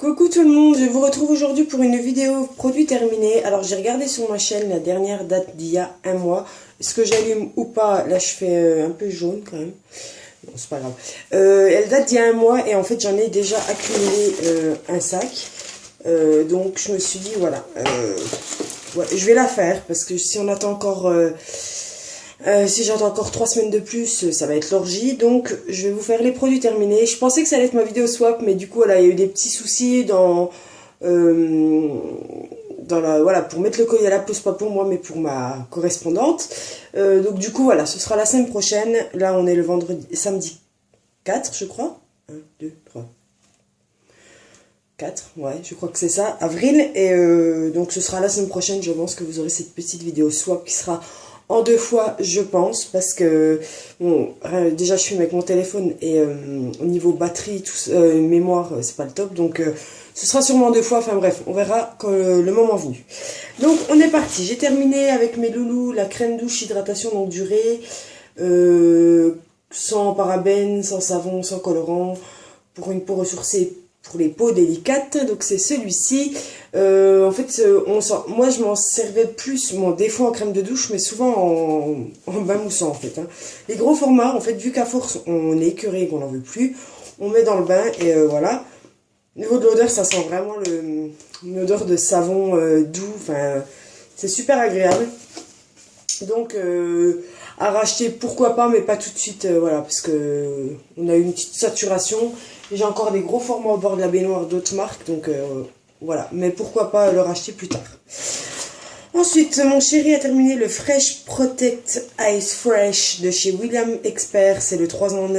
Coucou tout le monde, je vous retrouve aujourd'hui pour une vidéo produit terminé. Alors j'ai regardé sur ma chaîne, la dernière date d'il y a un mois. Est-ce que j'allume ou pas? Là je fais un peu jaune quand même. Bon, c'est pas grave. Elle date d'il y a un mois et en fait j'en ai déjà accumulé un sac. Donc je me suis dit voilà, ouais, je vais la faire parce que si on attend encore... si j'attends encore 3 semaines de plus, ça va être l'orgie. Donc, je vais vous faire les produits terminés. Je pensais que ça allait être ma vidéo swap, mais du coup, voilà, il y a eu des petits soucis dans la, voilà, pour mettre le colis à la poste, pas pour moi, mais pour ma correspondante. Donc, du coup, voilà, ce sera la semaine prochaine. Là, on est le samedi 4, je crois. 1, 2, 3. 4, ouais, je crois que c'est ça, avril. Et donc, ce sera la semaine prochaine. Je pense que vous aurez cette petite vidéo swap qui sera en 2 fois, je pense, parce que bon, déjà je filme avec mon téléphone et au niveau batterie, mémoire, c'est pas le top, donc ce sera sûrement en 2 fois. Enfin bref, on verra quand le moment venu. Donc on est parti. J'ai terminé avec mes loulous la crème douche hydratation longue durée, sans parabènes, sans savon, sans colorant, pour une peau ressourcée. Pour les peaux délicates, donc c'est celui-ci. En fait, moi je m'en servais plus, bon, des fois en crème de douche, mais souvent en bain moussant en fait. Hein. Les gros formats, en fait, vu qu'à force on est écœuré et qu'on n'en veut plus, on met dans le bain et voilà. Au niveau de l'odeur, ça sent vraiment une odeur de savon doux, enfin, c'est super agréable. Donc, à racheter, pourquoi pas, mais pas tout de suite, voilà, parce que on a eu une petite saturation. J'ai encore des gros formats au bord de la baignoire d'autres marques, donc voilà. Mais pourquoi pas le racheter plus tard. Ensuite, mon chéri a terminé le Fresh Protect Ice Fresh de chez William Expert. C'est le 3 en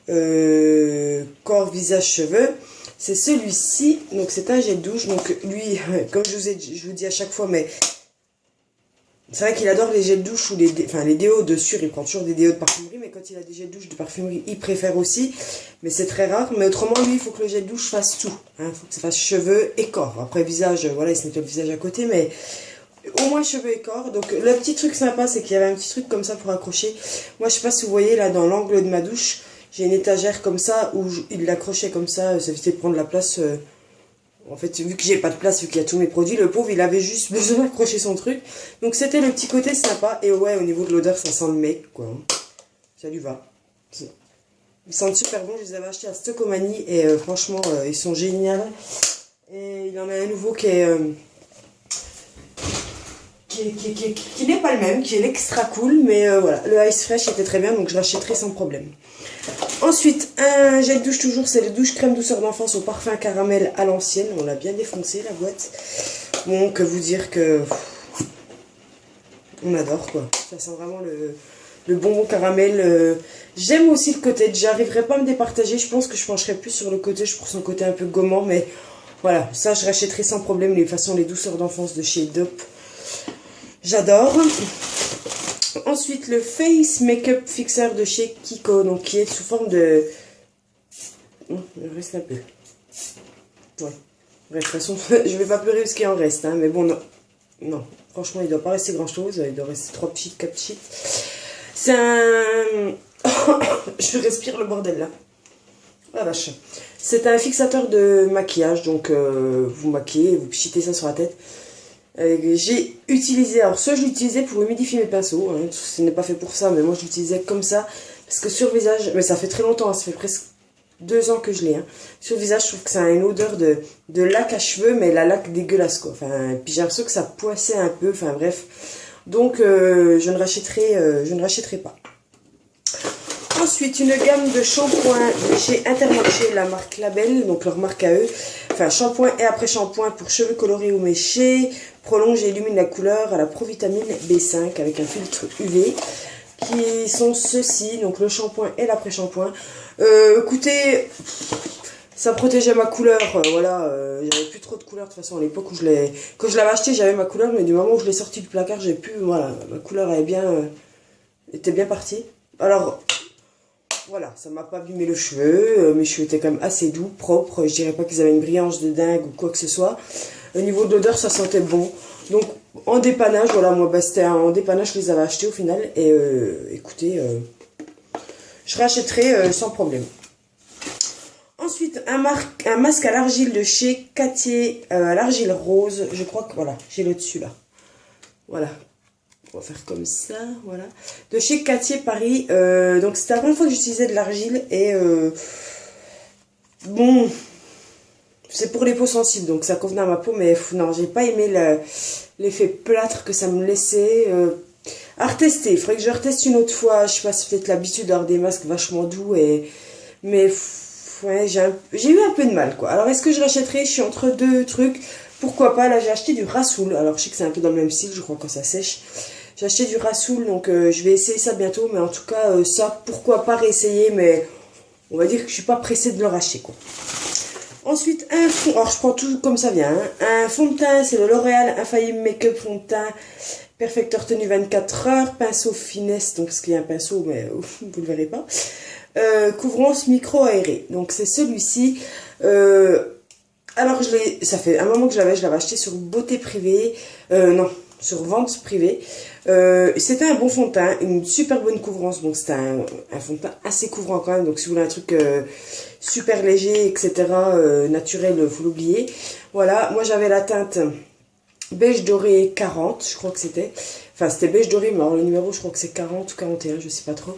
1 corps, visage, cheveux. C'est celui-ci, donc c'est un gel douche. Donc lui, comme je vous dis à chaque fois, mais... c'est vrai qu'il adore les gels douche ou les déos de sûr, il prend toujours des déos de parfumerie, mais quand il a des gels douche de parfumerie, il préfère aussi, mais c'est très rare. Mais autrement, lui, il faut que le gel douche fasse tout, hein. Il faut que ça fasse cheveux et corps. Après, visage, voilà, il se nettoie le visage à côté, mais au moins cheveux et corps. Donc, le petit truc sympa, c'est qu'il y avait un petit truc comme ça pour accrocher. Moi, je sais pas si vous voyez, là, dans l'angle de ma douche, j'ai une étagère comme ça, où il l'accrochait comme ça évitait de prendre la place... en fait, vu que j'ai pas de place, vu qu'il y a tous mes produits, le pauvre, il avait juste besoin d'accrocher son truc. Donc, c'était le petit côté sympa. Et ouais, au niveau de l'odeur, ça sent le mec, quoi. Ça lui va. Ils sentent super bon. Je les avais achetés à Stockomanie. Et franchement, ils sont géniaux. Et il y en a un nouveau qui n'est pas le même, qui est l'extra cool. Mais voilà, le Ice Fresh était très bien. Donc, je l'achèterai sans problème. Ensuite, un gel douche toujours, c'est le douche crème douceur d'enfance au parfum caramel à l'ancienne. On l'a bien défoncé la boîte. Bon, que vous dire que... on adore quoi. Ça sent vraiment le bonbon caramel. J'aime aussi le côté, j'arriverai pas à me départager. Je pense que je pencherai plus sur le côté, pour son côté un peu gommant. Mais voilà, ça je rachèterai sans problème. De toute façon, les douceurs d'enfance de chez Dop. J'adore. Ensuite, le Face Makeup Fixer de chez Kiko, donc qui est sous forme de... il reste un peu. Ouais. Bref, de toute façon, je vais pas pleurer ce qu'il en reste, hein, mais bon, non. Non, franchement, il doit pas rester grand chose. Il doit rester 3 pchites, 4 pchites. C'est un... je respire le bordel, là. Ah vache. C'est un fixateur de maquillage, donc vous maquillez, vous pchitez ça sur la tête. J'ai utilisé, alors soit je l'utilisais pour humidifier mes pinceaux, hein, ce n'est pas fait pour ça, mais moi je l'utilisais comme ça, parce que sur le visage, mais ça fait très longtemps, hein, ça fait presque 2 ans que je l'ai, hein. Sur le visage, je trouve que ça a une odeur de laque à cheveux, mais la laque dégueulasse quoi, enfin, puis j'ai l'impression que ça poissait un peu, enfin bref, donc je ne rachèterai pas. Ensuite, une gamme de shampoings chez Intermarché, la marque Label, donc leur marque à eux. Enfin, shampoing et après-shampoing pour cheveux colorés ou méchés. Prolonge et illumine la couleur à la provitamine B5 avec un filtre UV. Qui sont ceux-ci, donc le shampoing et l'après-shampoing. Écoutez, ça protégeait ma couleur, voilà. J'avais plus trop de couleur de toute façon à l'époque où quand je l'avais acheté, j'avais ma couleur, mais du moment où je l'ai sorti du placard, j'ai pu, voilà, ma couleur était bien partie. Alors... voilà, ça m'a pas abîmé le cheveu, mes cheveux étaient quand même assez doux, propres, je dirais pas qu'ils avaient une brillance de dingue ou quoi que ce soit. Au niveau de l'odeur, ça sentait bon. Donc, en dépannage, voilà, moi, bah, c'était en dépannage, je les avais achetés au final. Et écoutez, je rachèterai sans problème. Ensuite, un masque à l'argile de chez Cattier, à l'argile rose. Je crois que, voilà, j'ai le dessus là. Voilà. On va faire comme ça, voilà. De chez Cattier Paris. Donc, c'était la première fois que j'utilisais de l'argile. Et, bon, c'est pour les peaux sensibles. Donc, ça convenait à ma peau. Mais non, j'ai pas aimé l'effet plâtre que ça me laissait. À retester. Il faudrait que je reteste une autre fois. Je sais pas, c'est peut-être l'habitude d'avoir des masques vachement doux. Mais, ouais, j'ai eu un peu de mal, quoi. Alors, est-ce que je rachèterai? Je suis entre deux trucs. Pourquoi pas? Là, j'ai acheté du Rasoul. Alors, je sais que c'est un peu dans le même style, je crois, quand ça sèche. J'ai acheté du Rasoul, donc je vais essayer ça bientôt. Mais en tout cas, ça, pourquoi pas réessayer. Mais on va dire que je suis pas pressée de le racheter, quoi. Ensuite, un fond. Alors, je prends tout comme ça vient. Hein. Un fond de teint, c'est le L'Oréal Infaillible Make-up Fond de teint. Perfecteur tenue 24 heures. Pinceau finesse, donc parce qu'il y a un pinceau, mais vous ne le verrez pas. Couvrance micro-aérée. Donc, c'est celui-ci. Alors, ça fait un moment que je l'avais acheté sur Beauté Privée. Non, sur Vente Privée. C'était un bon fond de teint, une super bonne couvrance. Donc, c'était un fond de teint assez couvrant quand même. Donc, si vous voulez un truc super léger, etc., naturel, vous l'oubliez. Voilà, moi, j'avais la teinte beige doré 40, je crois que c'était. Enfin, c'était beige doré, mais alors le numéro, je crois que c'est 40 ou 41, je sais pas trop.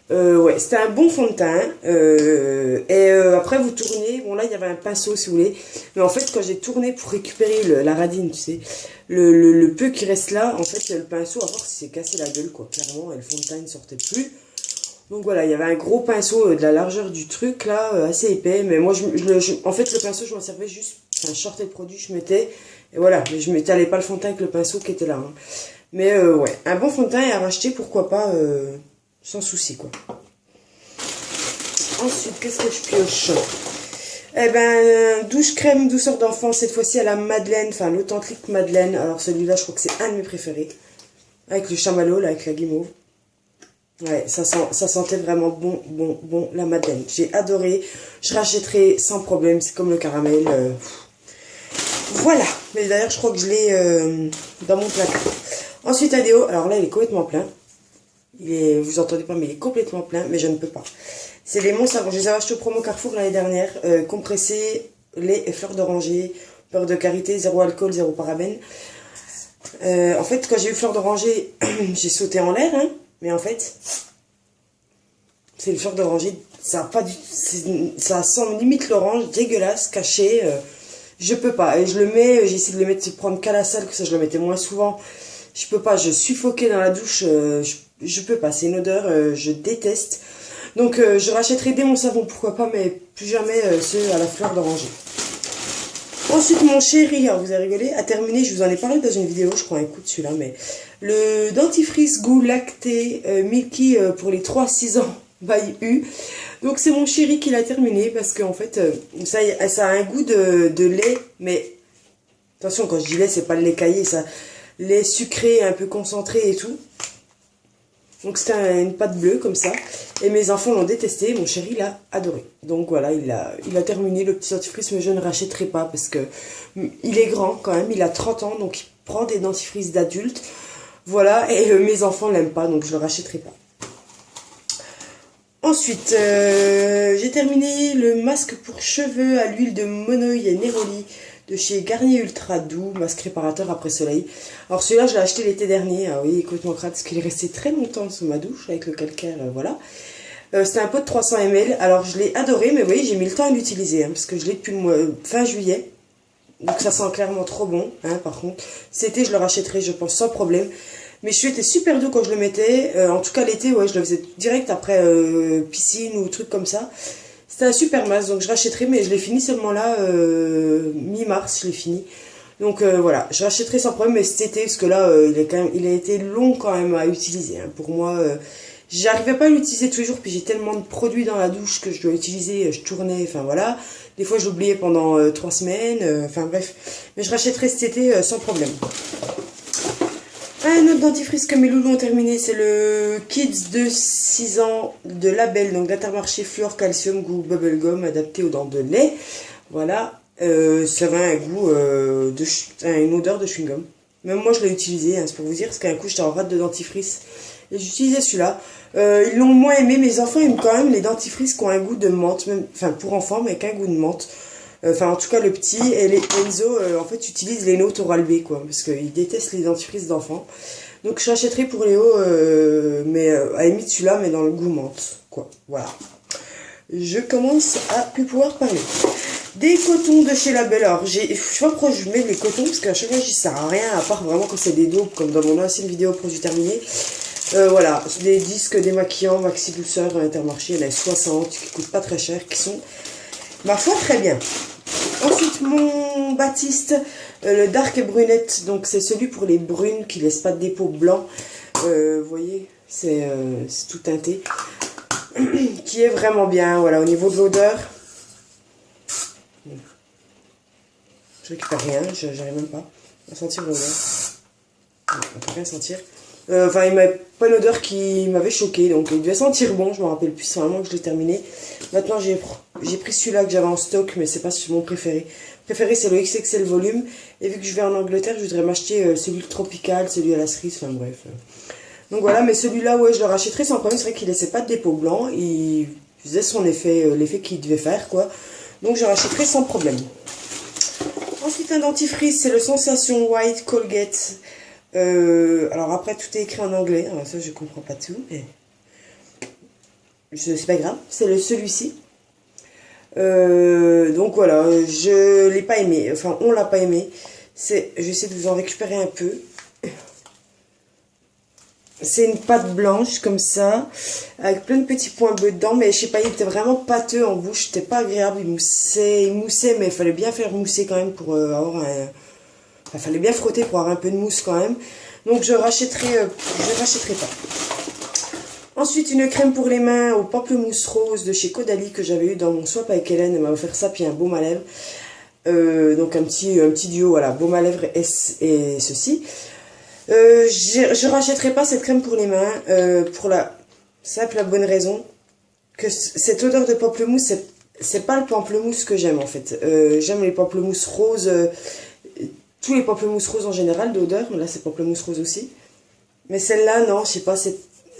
Ouais, c'était un bon fond de teint. Après, vous tournez. Bon, là, il y avait un pinceau, si vous voulez. Mais en fait, quand j'ai tourné pour récupérer la radine, tu sais, le peu qui reste là, en fait, le pinceau, à force, il s'est cassé la gueule, quoi. Clairement, et le fond de teint ne sortait plus. Donc voilà, il y avait un gros pinceau de la largeur du truc, là, assez épais. Mais moi, en fait, le pinceau, je m'en servais juste. Enfin, je sortais le produit, je mettais. Et voilà, mais je m'étalais pas le fond de teint avec le pinceau qui était là. Hein. Mais ouais, un bon fond de teint à racheter, pourquoi pas. Sans souci, quoi. Ensuite, qu'est-ce que je pioche? Eh ben, douche crème douceur d'enfant, cette fois-ci à la Madeleine, enfin l'authentique Madeleine. Alors celui-là, je crois que c'est un de mes préférés. Avec le chamallow, là, avec la guimauve. Ouais, ça sentait vraiment bon, la Madeleine. J'ai adoré. Je rachèterai sans problème, c'est comme le caramel. Voilà. Mais d'ailleurs, je crois que je l'ai dans mon placard. Ensuite, Adéo. Alors là, il est complètement plein. Vous entendez pas, mais il est complètement plein, mais je ne peux pas. C'est les Mont Savon. Je les avais achetés au promo Carrefour l'année dernière. Compressé, lait et fleurs d'oranger, beurre de karité, zéro alcool, zéro parabène. En fait, quand j'ai eu fleurs d'oranger, j'ai sauté en l'air, hein, mais en fait, c'est le fleur d'oranger. Ça a pas du, ça sent limite l'orange, dégueulasse, caché. Je peux pas. Et je le mets, j'ai essayé de le mettre, de prendre qu'à la salle, que ça je le mettais moins souvent. Je peux pas, je suffoquais dans la douche, je peux pas, c'est une odeur, je déteste. Donc je rachèterai des Mont Savon, pourquoi pas, mais plus jamais ceux à la fleur d'oranger. Ensuite, mon chéri, alors vous avez rigolé, a terminé, je vous en ai parlé dans une vidéo, je crois un coup de celui-là, mais le dentifrice goût lacté Milky pour les 3-6 ans by U. Donc c'est mon chéri qui l'a terminé, parce qu'en fait, ça a un goût de lait, mais attention, quand je dis lait, c'est pas le lait caillé, ça... lait sucré, un peu concentré et tout. Donc c'était une pâte bleue comme ça. Et mes enfants l'ont détesté, mon chéri l'a adoré. Donc voilà, il a terminé le petit dentifrice, mais je ne rachèterai pas parce que il est grand quand même, il a 30 ans, donc il prend des dentifrices d'adultes. Voilà, et mes enfants l'aiment pas, donc je le rachèterai pas. Ensuite, j'ai terminé le masque pour cheveux à l'huile de Monoi et Neroli de chez Garnier Ultra Doux, masque réparateur après soleil. Alors celui-là, je l'ai acheté l'été dernier. Ah oui, complètement crade, parce qu'il est resté très longtemps sous ma douche avec le calcaire, voilà. C'était un pot de 300 ml. Alors je l'ai adoré, mais vous voyez, j'ai mis le temps à l'utiliser, hein, parce que je l'ai depuis le mois, fin juillet. Donc ça sent clairement trop bon, hein, par contre. Cet été, je le rachèterai, je pense, sans problème. Mes cheveux étaient super doux quand je le mettais. En tout cas, l'été, ouais, je le faisais direct après piscine ou truc comme ça. C'était un super masque, donc je rachèterai, mais je l'ai fini seulement là, mi-mars, je l'ai fini. Donc voilà, je rachèterai sans problème, mais cet été, parce que là, il a été long quand même à utiliser. Hein. Pour moi, j'arrivais pas à l'utiliser tous les jours, puis j'ai tellement de produits dans la douche que je dois utiliser, je tournais, enfin voilà. Des fois, je l'oubliais pendant 3 semaines, enfin bref. Mais je rachèterai cet été sans problème. Un autre dentifrice que mes loulous ont terminé, c'est le Kids de 6 ans de Label, donc d'Intermarché Fluor Calcium goût bubblegum adapté aux dents de lait. Voilà, ça avait un goût, une odeur de chewing-gum. Même moi je l'ai utilisé, hein, c'est pour vous dire, parce qu'un coup j'étais en rate de dentifrice et j'utilisais celui-là. Ils l'ont moins aimé, mes enfants aiment quand même les dentifrices qui ont un goût de menthe, même, enfin pour enfants, mais avec un goût de menthe. Enfin, en tout cas, le petit et les Enzo, en fait, utilisent les notes Oral-B, quoi, parce qu'ils détestent les dentifrices d'enfants. Donc, je rachèterai pour Léo, mais à la limite celui-là, mais dans le goût menthe, quoi. Voilà. Je commence à plus pouvoir parler. Des cotons de chez Label. Alors, je sais pas pourquoi je mets les cotons, parce qu'à chaque fois, je dis ça sert à rien, à part vraiment quand c'est des daubes, comme dans mon ancienne vidéo produit terminé. Voilà, des disques démaquillants, maxi douceur, Intermarché, il y en a 60, qui coûtent pas très cher, qui sont, ma foi, très bien. Ensuite, mon Baptiste, le Dark Brunette, donc c'est celui pour les brunes qui laisse pas de dépôt blanc. Vous voyez, c'est tout teinté. Qui est vraiment bien, voilà, au niveau de l'odeur. Je récupère rien, j'arrive même pas à sentir l'odeur. On peut rien sentir. Enfin, il m'avait pas une odeur qui m'avait choqué, donc il devait sentir bon, je me rappelle plus, c'est vraiment que je l'ai terminé. Maintenant, j'ai pris celui-là que j'avais en stock, mais c'est pas mon préféré. Préféré, c'est le XXL volume, et vu que je vais en Angleterre, je voudrais m'acheter celui tropical, celui à la cerise, enfin bref. Donc voilà, mais celui-là, ouais, je le rachèterai sans problème, c'est vrai qu'il laissait pas de dépôt blanc, il faisait son effet, l'effet qu'il devait faire, quoi. Donc je rachèterai sans problème. Ensuite, un dentifrice, c'est le Sensation White Colgate. Alors après, tout est écrit en anglais, alors ça je comprends pas tout, mais c'est pas grave, c'est celui-ci. Donc voilà, je l'ai pas aimé, enfin on l'a pas aimé. Je vais essayer de vous en récupérer un peu. C'est une pâte blanche comme ça, avec plein de petits points bleus dedans, mais je sais pas, il était vraiment pâteux en bouche, c'était pas agréable, il moussait, mais il fallait bien faire mousser quand même pour avoir un... Enfin, il fallait bien frotter pour avoir un peu de mousse quand même. Donc je rachèterai pas. Ensuite, une crème pour les mains au pamplemousse rose de chez Caudalie que j'avais eu dans mon swap avec Hélène, elle m'a offert ça, puis un baume à lèvres. Donc un petit duo, voilà, baume à lèvres et ceci. Je rachèterai pas cette crème pour les mains pour la simple la bonne raison que cette odeur de pamplemousse, c'est pas le pamplemousse que j'aime en fait. J'aime les pamplemousses roses, tous les pamplemousses roses en général d'odeur, mais là c'est pamplemousse rose aussi. Mais celle-là, non, je sais pas,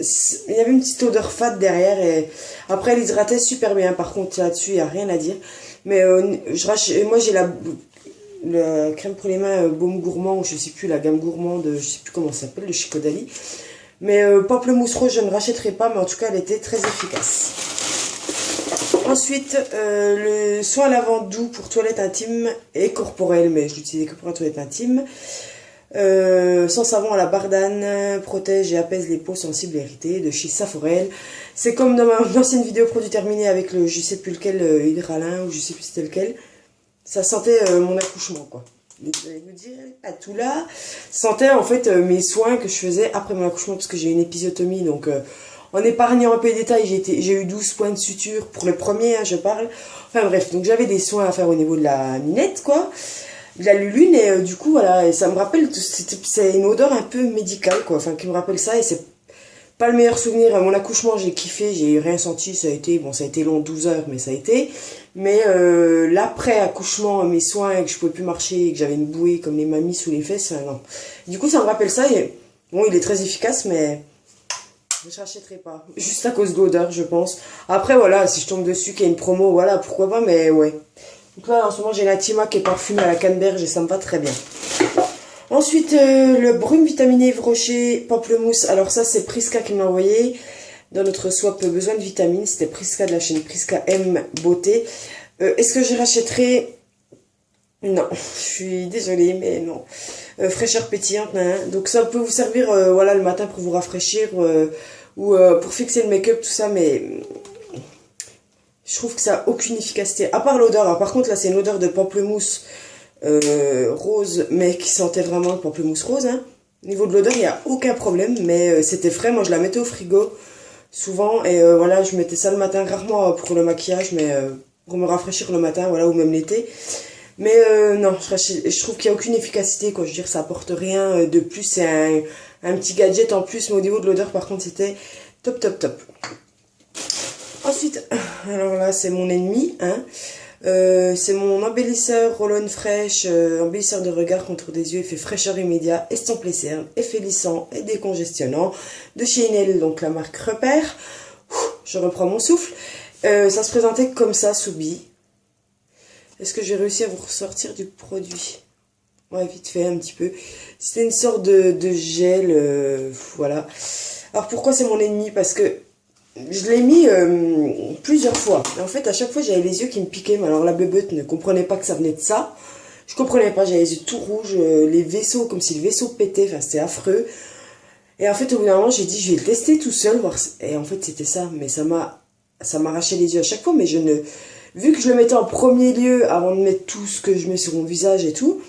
il y avait une petite odeur fade derrière et après elle hydratait super bien. Par contre là-dessus il n'y a rien à dire. Mais moi j'ai la crème pour les mains baume gourmand, je sais plus, la gamme gourmande, je sais plus comment ça s'appelle, de chez Caudalie. Mais pamplemousse rose, je ne rachèterai pas, mais en tout cas, elle était très efficace. Ensuite, le soin lavant doux pour toilette intime et corporelle, mais je l'utilisais que pour la toilette intime. Sans savon à la bardane, protège et apaise les peaux sensibles et irritées, de chez Saforel. C'est comme dans ma ancienne vidéo produit terminé avec le, je sais plus lequel, hydralin, ou je sais plus c'était lequel. Ça sentait mon accouchement, quoi. Vous allez me dire, pas tout là. Ça sentait en fait mes soins que je faisais après mon accouchement, parce que j'ai eu une épisiotomie. Donc, en épargnant un peu les détails, j'ai eu 12 points de suture pour le premier, hein, je parle. Enfin bref, donc j'avais des soins à faire au niveau de la minette, quoi. De la lulune, et du coup, voilà. Et ça me rappelle, c'est une odeur un peu médicale, quoi. Enfin, qui me rappelle ça, et c'est pas le meilleur souvenir. Mon accouchement, j'ai kiffé, j'ai rien senti, ça a été long, 12 heures, mais ça a été. Mais l'après-accouchement, mes soins, et que je pouvais plus marcher, et que j'avais une bouée comme les mamies sous les fesses, non. Du coup, ça me rappelle ça, et bon, il est très efficace, mais je rachèterai pas. Juste à cause de l'odeur, je pense. Après, voilà, si je tombe dessus, qu'il y a une promo, voilà, pourquoi pas, mais ouais. Donc là, en ce moment, j'ai la Tima qui est parfumée à la canneberge, et ça me va très bien. Ensuite, le brume vitaminé Yves Rocher, pamplemousse. Alors ça, c'est Priska qui me l'a envoyé. Dans notre swap besoin de vitamines, c'était Priska de la chaîne Priska M Beauté. Est-ce que je rachèterai? Non, je suis désolée, mais non. Fraîcheur pétillante, hein. Donc ça peut vous servir voilà, le matin pour vous rafraîchir ou pour fixer le make-up, tout ça, mais je trouve que ça n'a aucune efficacité. À part l'odeur, hein. Par contre là c'est une odeur de pamplemousse rose, mais qui sentait vraiment le pamplemousse rose. Hein. Au niveau de l'odeur, il n'y a aucun problème, mais c'était frais. Moi je la mettais au frigo souvent, et voilà, je mettais ça le matin, rarement pour le maquillage, mais pour me rafraîchir le matin, voilà, ou même l'été. Mais non, je trouve qu'il n'y a aucune efficacité, quoi. Je veux dire, ça apporte rien de plus, c'est un petit gadget en plus, mais au niveau de l'odeur, par contre, c'était top, top, top. Ensuite, alors là, c'est mon ennemi, hein. C'est mon embellisseur Roll-On Fresh, embellisseur de regard, contour des yeux, effet fraîcheur immédiat, estompe les cernes, effet lissant et décongestionnant de chez Inel, donc la marque Repère. Je reprends mon souffle. Ça se présentait comme ça sous bille. Est-ce que j'ai réussi à vous ressortir du produit? Ouais, vite fait un petit peu. C'était une sorte de gel, voilà. Alors pourquoi c'est mon ennemi? Parce que je l'ai mis plusieurs fois. Et en fait, à chaque fois, j'avais les yeux qui me piquaient. Mais alors la beubeute ne comprenait pas que ça venait de ça. Je comprenais pas, j'avais les yeux tout rouges, les vaisseaux, comme si le vaisseau pétait. Enfin, c'était affreux. Et en fait, au bout d'un moment, j'ai dit, je vais le tester tout seul. Voir... Et en fait, c'était ça. Mais ça m'arrachait les yeux à chaque fois. Mais vu que je le mettais en premier lieu, avant de mettre tout ce que je mets sur mon visage et tout,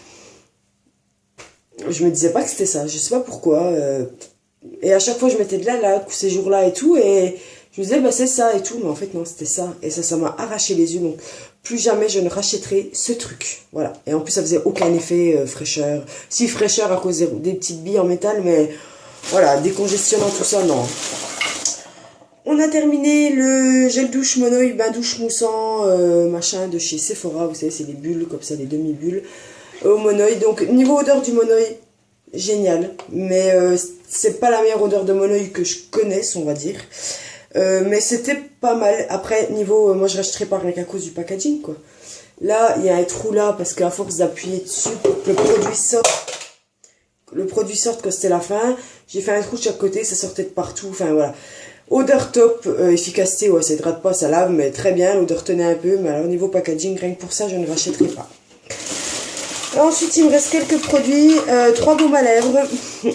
je me disais pas que c'était ça. Je sais pas pourquoi. Et à chaque fois, je mettais de la laque, ces jours-là et tout, et je me disais, bah c'est ça et tout, mais en fait, non, c'était ça. Et ça m'a arraché les yeux, donc plus jamais je ne rachèterai ce truc. Voilà. Et en plus, ça faisait aucun effet fraîcheur. Si, fraîcheur à cause des petites billes en métal, mais voilà, décongestionnant, tout ça, non. On a terminé le gel douche Monoï, bain douche moussant, machin, de chez Sephora. Vous savez, c'est des bulles, comme ça, des demi-bulles, au Monoï. Donc, niveau odeur du Monoï, génial, mais c'est pas la meilleure odeur de Monoï que je connaisse, on va dire, mais c'était pas mal. Après, niveau, moi je rachèterais pas rien qu'à cause du packaging, quoi. Là, il y a un trou là, parce qu'à force d'appuyer dessus pour que le produit sorte quand c'était la fin, j'ai fait un trou de chaque côté, ça sortait de partout, enfin voilà. Odeur top, efficacité, ouais, ça hydrate pas, ça lave, mais très bien, l'odeur tenait un peu, mais alors niveau packaging, rien que pour ça, je ne rachèterai pas. Ensuite, il me reste quelques produits, 3 baumes à lèvres.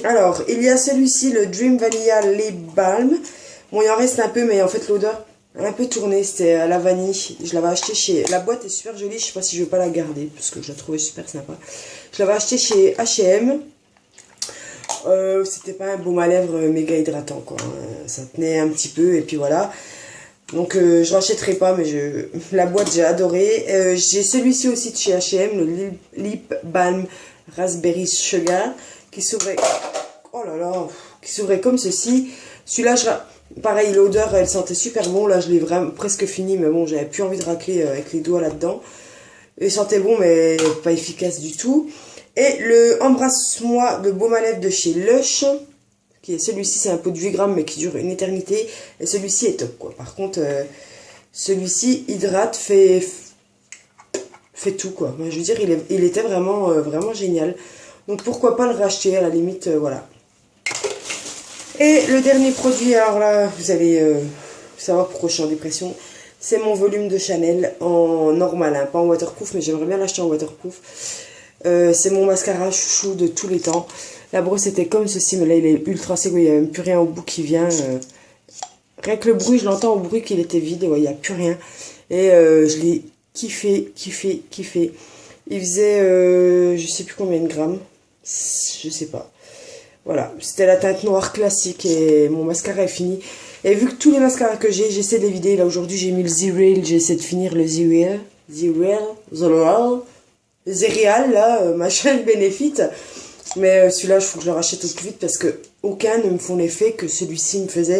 Alors, il y a celui-ci, le Dream Vanilla Lip Balm. Bon, il en reste un peu, mais en fait, l'odeur a un peu tourné. C'était à la vanille. Je l'avais acheté chez... La boîte est super jolie. Je sais pas si je vais pas la garder, parce que je la trouvais super sympa. Je l'avais acheté chez H&M. C'était pas un baume à lèvres méga hydratant, quoi. Ça tenait un petit peu, et puis voilà. Donc je rachèterai pas, mais la boîte j'ai adoré. J'ai celui-ci aussi de chez H&M, le Lip Balm Raspberry Sugar, qui s'ouvrait, oh là là, qui s'ouvrait comme ceci. Celui-là, pareil, l'odeur elle sentait super bon. Là je l'ai vraiment presque fini, mais bon, j'avais plus envie de racler avec les doigts là-dedans. Il sentait bon, mais pas efficace du tout. Et le Embrasse-moi de baume à lèvres de chez Lush. Celui-ci, c'est un pot de 8 grammes, mais qui dure une éternité. Et celui-ci est top, quoi. Par contre, celui-ci hydrate, fait tout, quoi. Moi, je veux dire, il était vraiment, vraiment génial. Donc, pourquoi pas le racheter, à la limite, voilà. Et le dernier produit, alors là, vous allez savoir pourquoi je suis en dépression. C'est mon volume de Chanel en normal, hein, pas en waterproof, mais j'aimerais bien l'acheter en waterproof. C'est mon mascara chouchou de tous les temps. La brosse était comme ceci, mais là il est ultra sec, il n'y a même plus rien au bout qui vient. Rien que le bruit, je l'entends au bruit qu'il était vide, il n'y a plus rien. Et je l'ai kiffé. Il faisait, je sais plus combien de grammes, je sais pas. Voilà, c'était la teinte noire classique et mon mascara est fini. Et vu que tous les mascaras que j'ai, j'essaie de les vider. Là aujourd'hui j'ai mis le Z-Real, j'essaie de finir le Z-Real, là, machin Benefit. Mais celui-là, il faut que je le rachète au plus vite parce que aucun ne me font l'effet que celui-ci me faisait.